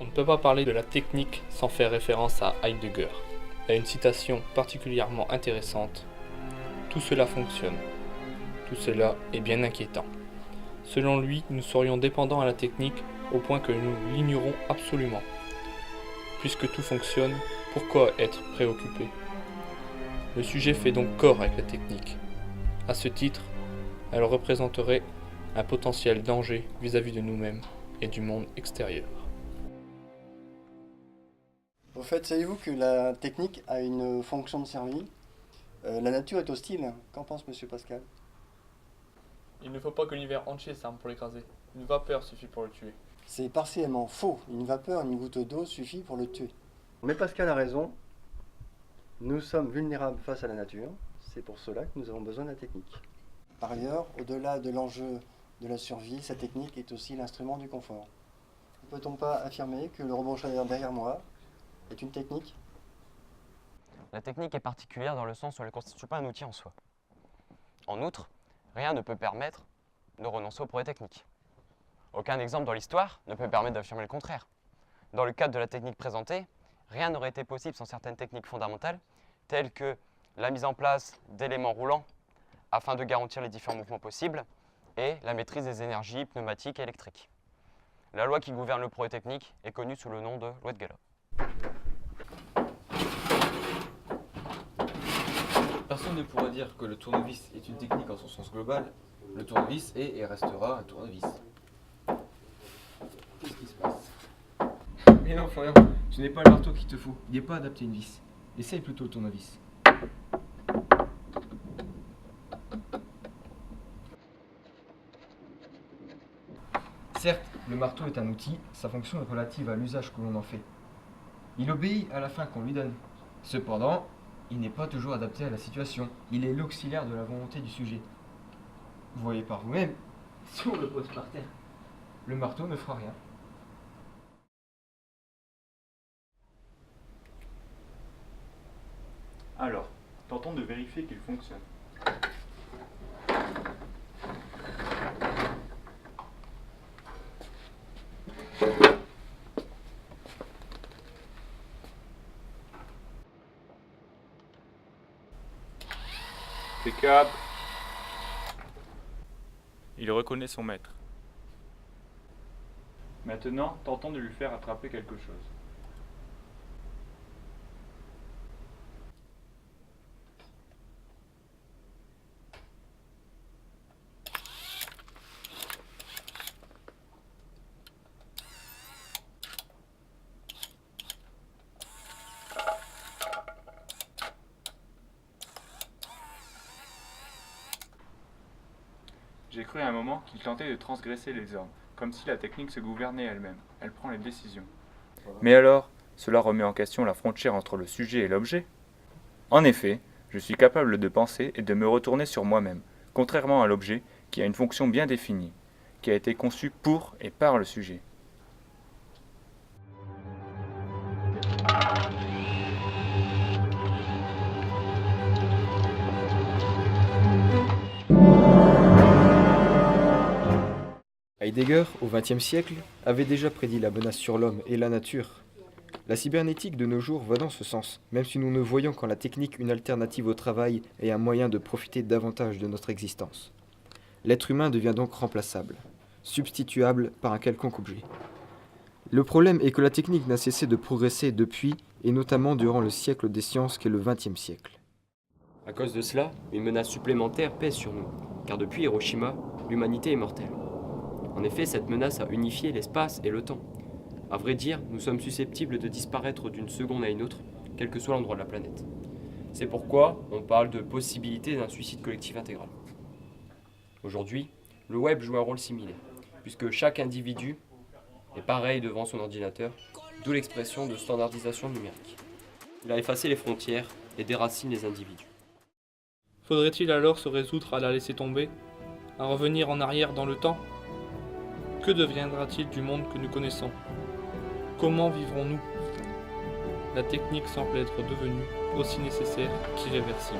On ne peut pas parler de la technique sans faire référence à Heidegger. Il y a une citation particulièrement intéressante. Tout cela fonctionne. Tout cela est bien inquiétant. Selon lui, nous serions dépendants à la technique au point que nous l'ignorons absolument. Puisque tout fonctionne, pourquoi être préoccupé? Le sujet fait donc corps avec la technique. À ce titre, elle représenterait un potentiel danger vis-à-vis de nous-mêmes et du monde extérieur. Au fait, savez-vous que la technique a une fonction de survie? La nature est hostile. Qu'en pense Monsieur Pascal? Il ne faut pas que l'univers entier s'arme pour l'écraser. Une vapeur suffit pour le tuer. C'est partiellement faux. Une vapeur, une goutte d'eau suffit pour le tuer. Mais Pascal a raison. Nous sommes vulnérables face à la nature. C'est pour cela que nous avons besoin de la technique. Par ailleurs, au-delà de l'enjeu de la survie, cette technique est aussi l'instrument du confort. Ne peut-on pas affirmer que le rebond-chaleur derrière moi est une technique? La technique est particulière dans le sens où elle ne constitue pas un outil en soi. En outre, rien ne peut permettre de renoncer au progrès technique. Aucun exemple dans l'histoire ne peut permettre d'affirmer le contraire. Dans le cadre de la technique présentée, rien n'aurait été possible sans certaines techniques fondamentales, telles que la mise en place d'éléments roulants afin de garantir les différents mouvements possibles et la maîtrise des énergies pneumatiques et électriques. La loi qui gouverne le progrès technique est connue sous le nom de loi de Galop. Personne ne pourra dire que le tournevis est une technique en son sens global. Le tournevis est et restera un tournevis. Qu'est-ce qui se passe? Mais non, Florian, ce n'est pas le marteau qu'il te faut. Il n'est pas adapté à une vis. Essaye plutôt le tournevis. Certes, le marteau est un outil, sa fonction est relative à l'usage que l'on en fait. Il obéit à la fin qu'on lui donne. Cependant, il n'est pas toujours adapté à la situation. Il est l'auxiliaire de la volonté du sujet. Vous voyez par vous-même, si on le pose par terre, le marteau ne fera rien. Alors, tentons de vérifier qu'il fonctionne. Impeccable. Il reconnaît son maître. Maintenant, tentons de lui faire attraper quelque chose. J'ai cru à un moment qu'il tentait de transgresser les ordres, comme si la technique se gouvernait elle-même. Elle prend les décisions. Mais alors, cela remet en question la frontière entre le sujet et l'objet? En effet, je suis capable de penser et de me retourner sur moi-même, contrairement à l'objet qui a une fonction bien définie, qui a été conçu pour et par le sujet. Heidegger, au XXe siècle, avait déjà prédit la menace sur l'homme et la nature. La cybernétique de nos jours va dans ce sens, même si nous ne voyons qu'en la technique une alternative au travail et un moyen de profiter davantage de notre existence. L'être humain devient donc remplaçable, substituable par un quelconque objet. Le problème est que la technique n'a cessé de progresser depuis, et notamment durant le siècle des sciences qu'est le XXe siècle. À cause de cela, une menace supplémentaire pèse sur nous, car depuis Hiroshima, l'humanité est mortelle. En effet, cette menace a unifié l'espace et le temps. À vrai dire, nous sommes susceptibles de disparaître d'une seconde à une autre, quel que soit l'endroit de la planète. C'est pourquoi on parle de possibilité d'un suicide collectif intégral. Aujourd'hui, le web joue un rôle similaire, puisque chaque individu est pareil devant son ordinateur, d'où l'expression de standardisation numérique. Il a effacé les frontières et déracine les individus. Faudrait-il alors se résoudre à la laisser tomber, à revenir en arrière dans le temps? Que deviendra-t-il du monde que nous connaissons? Comment vivrons-nous? La technique semble être devenue aussi nécessaire qu'irréversible.